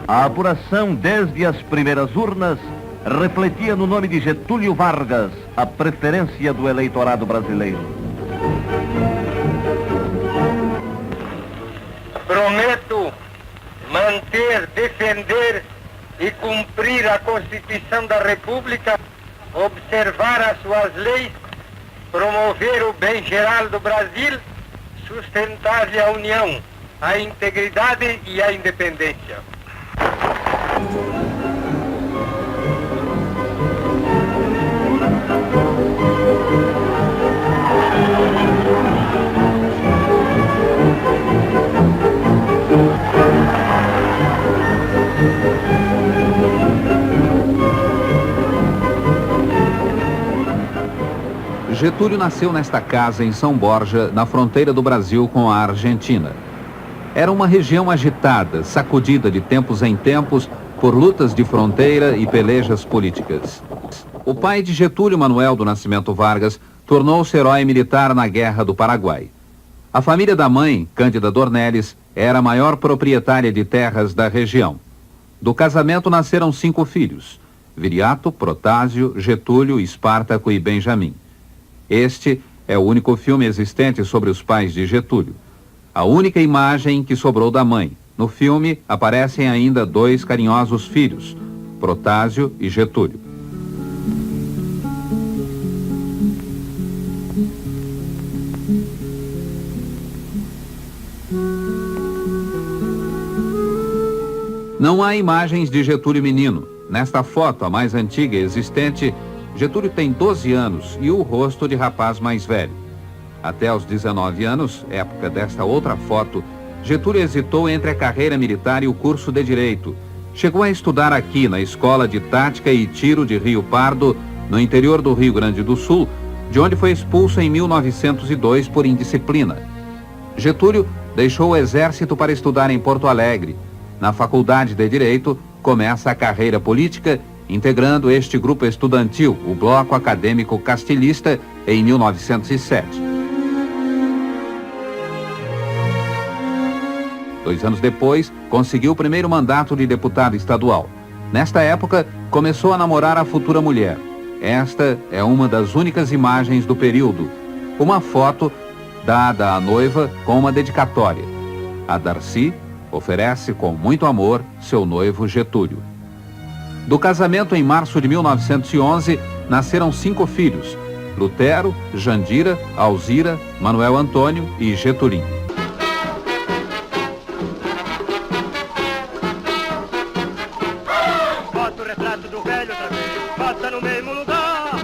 A apuração desde as primeiras urnas refletia no nome de Getúlio Vargas a preferência do eleitorado brasileiro. Prometo manter, defender e cumprir a Constituição da República, observar as suas leis, promover o bem geral do Brasil, sustentar-lhe a união, a integridade e a independência. Getúlio nasceu nesta casa em São Borja, na fronteira do Brasil com a Argentina. Era uma região agitada, sacudida de tempos em tempos por lutas de fronteira e pelejas políticas. O pai de Getúlio, Manuel do Nascimento Vargas, tornou-se herói militar na Guerra do Paraguai. A família da mãe, Cândida Dornelles, era a maior proprietária de terras da região. Do casamento nasceram 5 filhos: Viriato, Protásio, Getúlio, Espartaco e Benjamim. Este é o único filme existente sobre os pais de Getúlio. A única imagem que sobrou da mãe. No filme aparecem ainda 2 carinhosos filhos, Protásio e Getúlio. Não há imagens de Getúlio menino. Nesta foto, a mais antiga existente, Getúlio tem 12 anos e o rosto de rapaz mais velho. Até aos 19 anos, época desta outra foto, Getúlio hesitou entre a carreira militar e o curso de Direito. Chegou a estudar aqui na Escola de Tática e Tiro de Rio Pardo, no interior do Rio Grande do Sul, de onde foi expulso em 1902 por indisciplina. Getúlio deixou o exército para estudar em Porto Alegre. Na Faculdade de Direito, começa a carreira política, integrando este grupo estudantil, o Bloco Acadêmico Castilhista, em 1907. 2 anos depois, conseguiu o primeiro mandato de deputado estadual. Nesta época, começou a namorar a futura mulher. Esta é uma das únicas imagens do período. Uma foto dada à noiva com uma dedicatória. A Darcy oferece com muito amor seu noivo Getúlio. Do casamento em março de 1911, nasceram 5 filhos: Lutero, Jandira, Alzira, Manuel Antônio e Getulinho. Bota o retrato do velho outra vez, bota no mesmo lugar.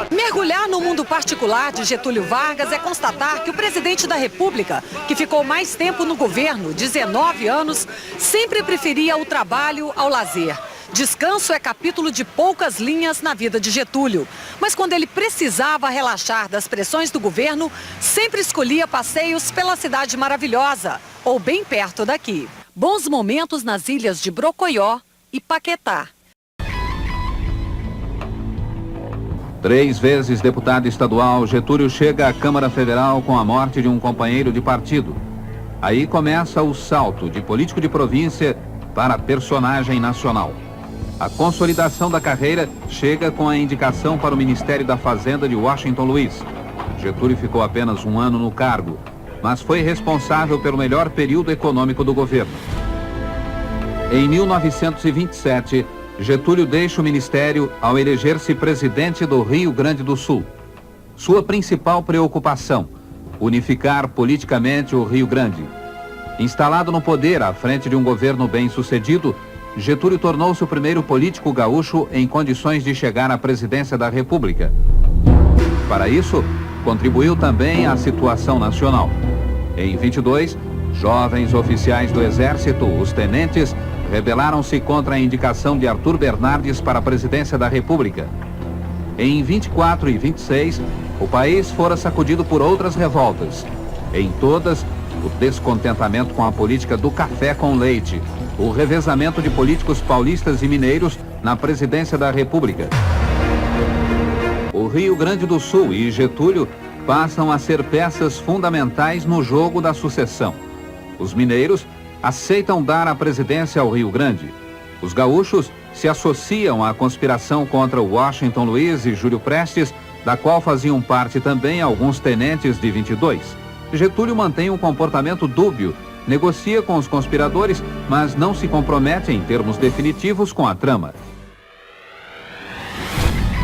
Mergulhar no mundo particular de Getúlio Vargas é constatar que o presidente da República, que ficou mais tempo no governo, 19 anos, sempre preferia o trabalho ao lazer. Descanso é capítulo de poucas linhas na vida de Getúlio, mas quando ele precisava relaxar das pressões do governo, sempre escolhia passeios pela cidade maravilhosa, ou bem perto daqui. Bons momentos nas ilhas de Brocoió e Paquetá. 3 vezes deputado estadual, Getúlio chega à Câmara Federal com a morte de um companheiro de partido. Aí começa o salto de político de província para personagem nacional. A consolidação da carreira chega com a indicação para o Ministério da Fazenda de Washington Luiz. Getúlio ficou apenas 1 ano no cargo, mas foi responsável pelo melhor período econômico do governo. Em 1927, Getúlio deixa o ministério ao eleger-se presidente do Rio Grande do Sul. Sua principal preocupação: unificar politicamente o Rio Grande. Instalado no poder à frente de um governo bem-sucedido, Getúlio tornou-se o primeiro político gaúcho em condições de chegar à presidência da República. Para isso, contribuiu também à situação nacional. Em 22, jovens oficiais do Exército, os tenentes, rebelaram-se contra a indicação de Arthur Bernardes para a presidência da República. Em 24 e 26, o país fora sacudido por outras revoltas. Em todas, o descontentamento com a política do café com leite, o revezamento de políticos paulistas e mineiros na presidência da República. O Rio Grande do Sul e Getúlio passam a ser peças fundamentais no jogo da sucessão. Os mineiros aceitam dar a presidência ao Rio Grande. Os gaúchos se associam à conspiração contra Washington Luiz e Júlio Prestes, da qual faziam parte também alguns tenentes de 22. Getúlio mantém um comportamento dúbio, negocia com os conspiradores, mas não se compromete em termos definitivos com a trama.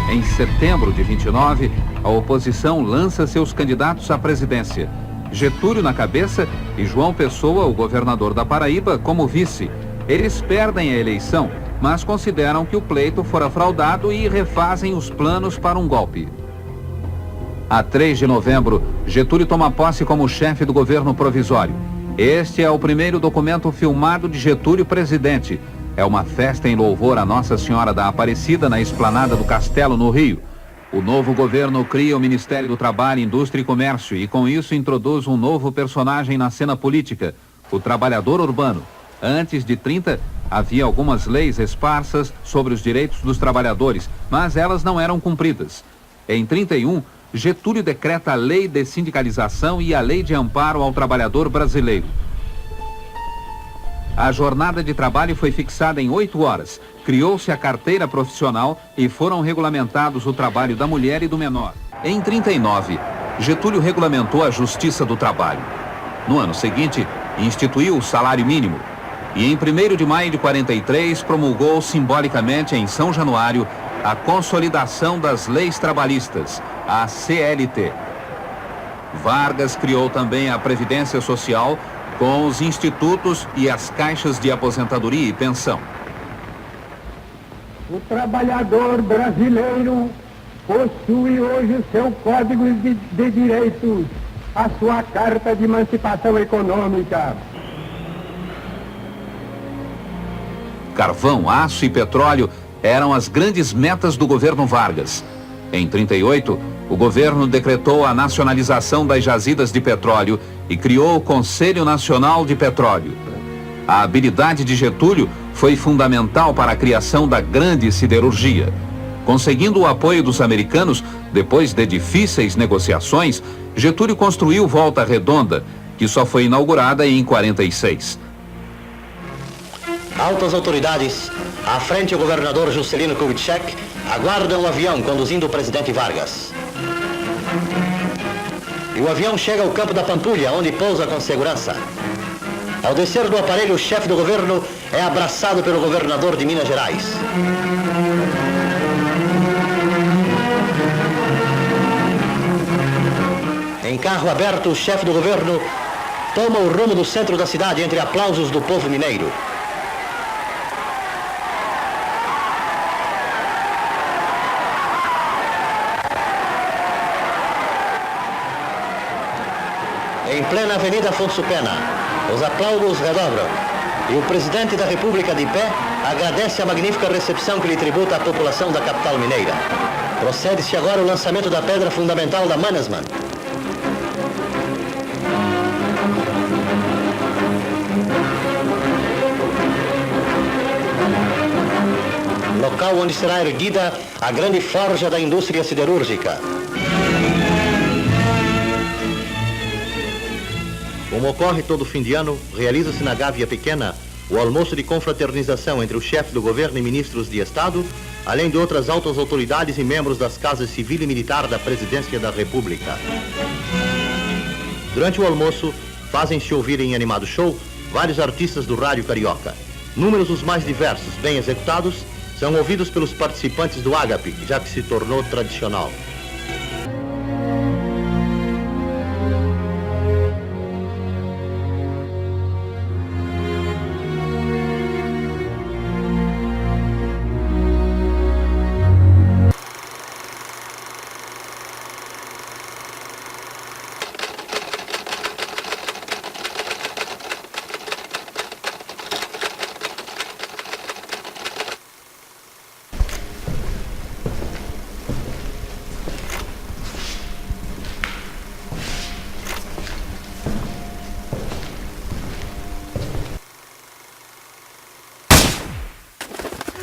Em setembro de 29, a oposição lança seus candidatos à presidência. Getúlio na cabeça e João Pessoa, o governador da Paraíba, como vice. Eles perdem a eleição, mas consideram que o pleito fora fraudado e refazem os planos para um golpe. A 3 de novembro, Getúlio toma posse como chefe do governo provisório. Este é o primeiro documento filmado de Getúlio presidente. É uma festa em louvor a Nossa Senhora da Aparecida na esplanada do Castelo, no Rio. O novo governo cria o Ministério do Trabalho, Indústria e Comércio e com isso introduz um novo personagem na cena política, o trabalhador urbano. Antes de 30, havia algumas leis esparsas sobre os direitos dos trabalhadores, mas elas não eram cumpridas. Em 31, Getúlio decreta a Lei de Sindicalização e a Lei de Amparo ao Trabalhador Brasileiro. A jornada de trabalho foi fixada em 8 horas, criou-se a carteira profissional e foram regulamentados o trabalho da mulher e do menor. Em 39, Getúlio regulamentou a Justiça do Trabalho. No ano seguinte, instituiu o salário mínimo. E em 1º de maio de 43, promulgou simbolicamente em São Januário a Consolidação das Leis Trabalhistas, a CLT. Vargas criou também a Previdência Social, com os institutos e as caixas de aposentadoria e pensão. O trabalhador brasileiro possui hoje o seu Código de Direitos, a sua Carta de Emancipação Econômica. Carvão, aço e petróleo eram as grandes metas do governo Vargas. Em 38, o governo decretou a nacionalização das jazidas de petróleo e criou o Conselho Nacional de Petróleo. A habilidade de Getúlio foi fundamental para a criação da grande siderurgia. Conseguindo o apoio dos americanos, depois de difíceis negociações, Getúlio construiu Volta Redonda, que só foi inaugurada em 46. Altas autoridades, à frente o governador Juscelino Kubitschek, aguardam o avião conduzindo o presidente Vargas. E o avião chega ao campo da Pampulha, onde pousa com segurança. Ao descer do aparelho, o chefe do governo é abraçado pelo governador de Minas Gerais. Em carro aberto, o chefe do governo toma o rumo do centro da cidade entre aplausos do povo mineiro. Em plena Avenida Afonso Pena, os aplausos redobram e o presidente da República de pé agradece a magnífica recepção que lhe tributa a população da capital mineira. Procede-se agora o lançamento da pedra fundamental da Mannesmann. Local onde será erguida a grande forja da indústria siderúrgica. Como ocorre todo fim de ano, realiza-se na Gávea Pequena o almoço de confraternização entre o chefe do governo e ministros de Estado, além de outras altas autoridades e membros das casas civil e militar da Presidência da República. Durante o almoço, fazem-se ouvir em animado show vários artistas do rádio carioca. Números os mais diversos, bem executados, são ouvidos pelos participantes do Ágape, já que se tornou tradicional.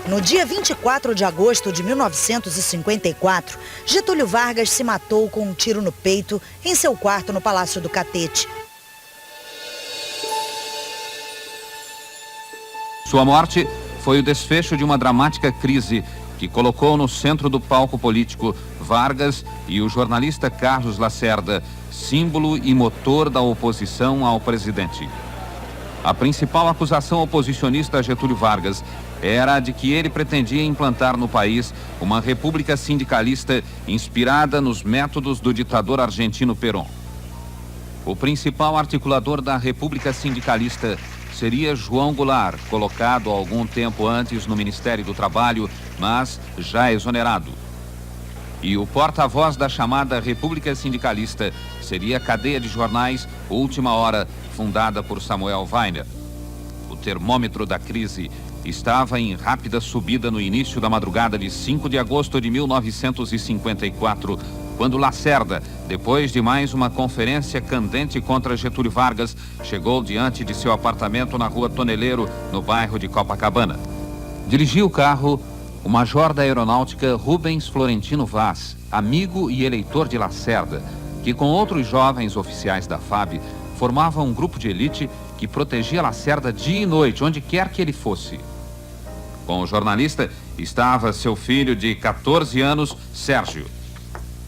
No dia 24 de agosto de 1954, Getúlio Vargas se matou com um tiro no peito em seu quarto no Palácio do Catete. Sua morte foi o desfecho de uma dramática crise que colocou no centro do palco político Vargas e o jornalista Carlos Lacerda, símbolo e motor da oposição ao presidente. A principal acusação oposicionista a Getúlio Vargas era a de que ele pretendia implantar no país uma república sindicalista inspirada nos métodos do ditador argentino Perón. O principal articulador da república sindicalista seria João Goulart, colocado algum tempo antes no Ministério do Trabalho, mas já exonerado. E o porta-voz da chamada República Sindicalista seria a cadeia de jornais Última Hora, fundada por Samuel Weiner. O termômetro da crise estava em rápida subida no início da madrugada de 5 de agosto de 1954, quando Lacerda, depois de mais uma conferência candente contra Getúlio Vargas, chegou diante de seu apartamento na Rua Toneleiro, no bairro de Copacabana. Dirigia o carro o major da aeronáutica Rubens Florentino Vaz, amigo e eleitor de Lacerda, que com outros jovens oficiais da FAB formava um grupo de elite que protegia Lacerda dia e noite, onde quer que ele fosse. Com o jornalista estava seu filho de 14 anos, Sérgio.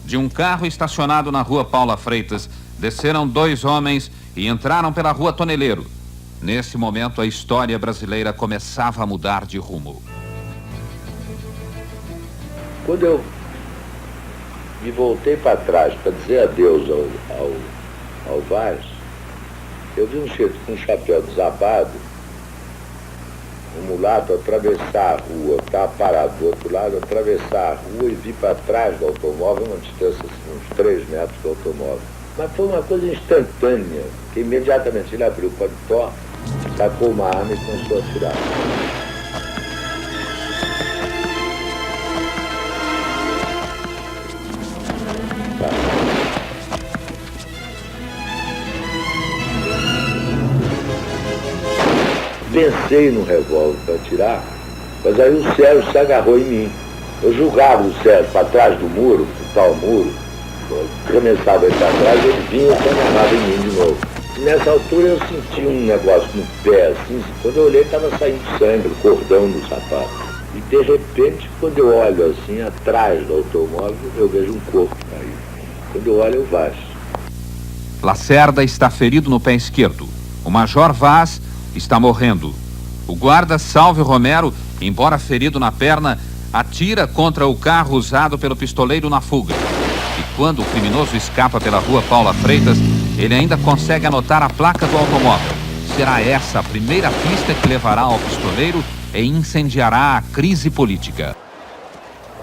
De um carro estacionado na Rua Paula Freitas, desceram 2 homens e entraram pela Rua Toneleiro. Nesse momento, a história brasileira começava a mudar de rumo. Quando eu me voltei para trás para dizer adeus ao Vaz, eu vi um sujeito com um chapéu desabado, um mulato, atravessar a rua. Eu estava parado do outro lado, atravessar a rua e vi para trás do automóvel, uma distância assim, uns 3 metros do automóvel. Mas foi uma coisa instantânea, que imediatamente ele abriu o paletó, sacou uma arma e começou a atirar. Pensei no revólver para atirar, mas aí o Sérgio se agarrou em mim. Eu julgava o Sérgio para trás do muro, o tal muro, arremessava ele para trás, ele vinha e se agarrava em mim de novo. E nessa altura eu senti um negócio no pé, assim, quando eu olhei estava saindo sangue, o cordão do sapato. E de repente, quando eu olho assim, atrás do automóvel, eu vejo um corpo caído. Quando eu olho, eu Vaz. Lacerda está ferido no pé esquerdo. O major Vaz está morrendo. O guarda Salve Romero, embora ferido na perna, atira contra o carro usado pelo pistoleiro na fuga. E quando o criminoso escapa pela Rua Paula Freitas, ele ainda consegue anotar a placa do automóvel. Será essa a primeira pista que levará ao pistoleiro e incendiará a crise política.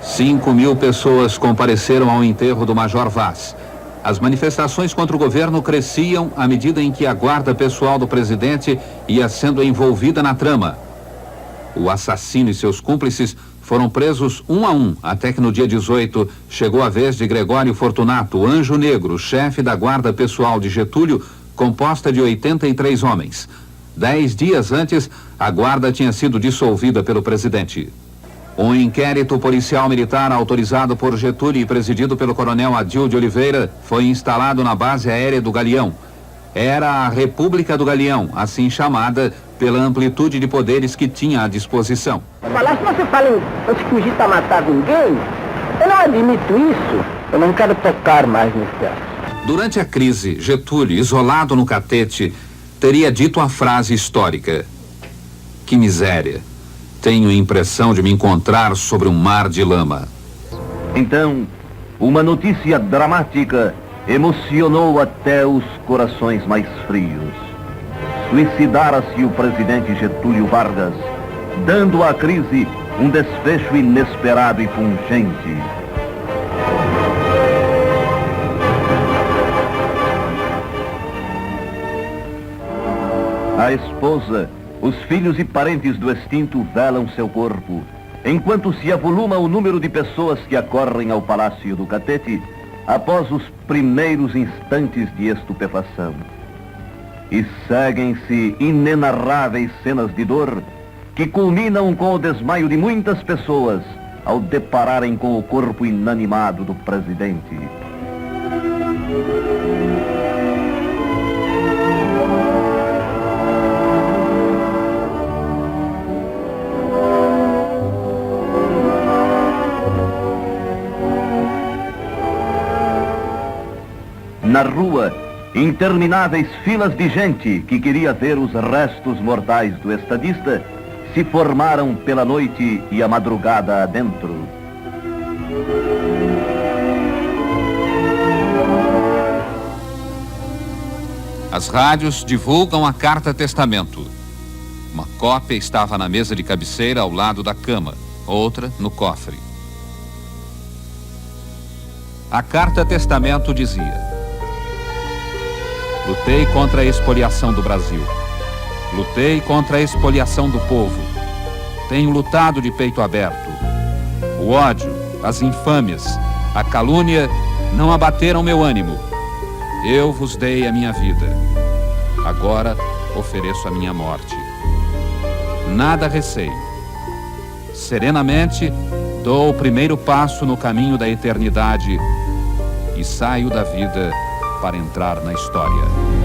5.000 pessoas compareceram ao enterro do Major Vaz. As manifestações contra o governo cresciam à medida em que a guarda pessoal do presidente ia sendo envolvida na trama. O assassino e seus cúmplices foram presos um a um, até que no dia 18 chegou a vez de Gregório Fortunato, Anjo Negro, chefe da guarda pessoal de Getúlio, composta de 83 homens. 10 dias antes, a guarda tinha sido dissolvida pelo presidente. Um inquérito policial militar autorizado por Getúlio e presidido pelo coronel Adil de Oliveira foi instalado na base aérea do Galeão. Era a República do Galeão, assim chamada pela amplitude de poderes que tinha à disposição. Falar, se você fala em fugir para matar ninguém, eu não admito isso. Eu não quero tocar mais nesse assunto. Durante a crise, Getúlio, isolado no Catete, teria dito a frase histórica: "Que miséria. Tenho a impressão de me encontrar sobre um mar de lama." Então, uma notícia dramática emocionou até os corações mais frios. Suicidara-se o presidente Getúlio Vargas, dando à crise um desfecho inesperado e pungente. A esposa, os filhos e parentes do extinto velam seu corpo, enquanto se avoluma o número de pessoas que acorrem ao Palácio do Catete após os primeiros instantes de estupefação. E seguem-se inenarráveis cenas de dor que culminam com o desmaio de muitas pessoas ao depararem com o corpo inanimado do presidente. na rua, intermináveis filas de gente que queria ver os restos mortais do estadista se formaram pela noite e a madrugada adentro. As rádios divulgam a carta-testamento. Uma cópia estava na mesa de cabeceira ao lado da cama, outra no cofre. A carta-testamento dizia: lutei contra a expoliação do Brasil. Lutei contra a expoliação do povo. Tenho lutado de peito aberto. O ódio, as infâmias, a calúnia não abateram meu ânimo. Eu vos dei a minha vida. Agora ofereço a minha morte. Nada receio. Serenamente dou o primeiro passo no caminho da eternidade e saio da vida para entrar na história.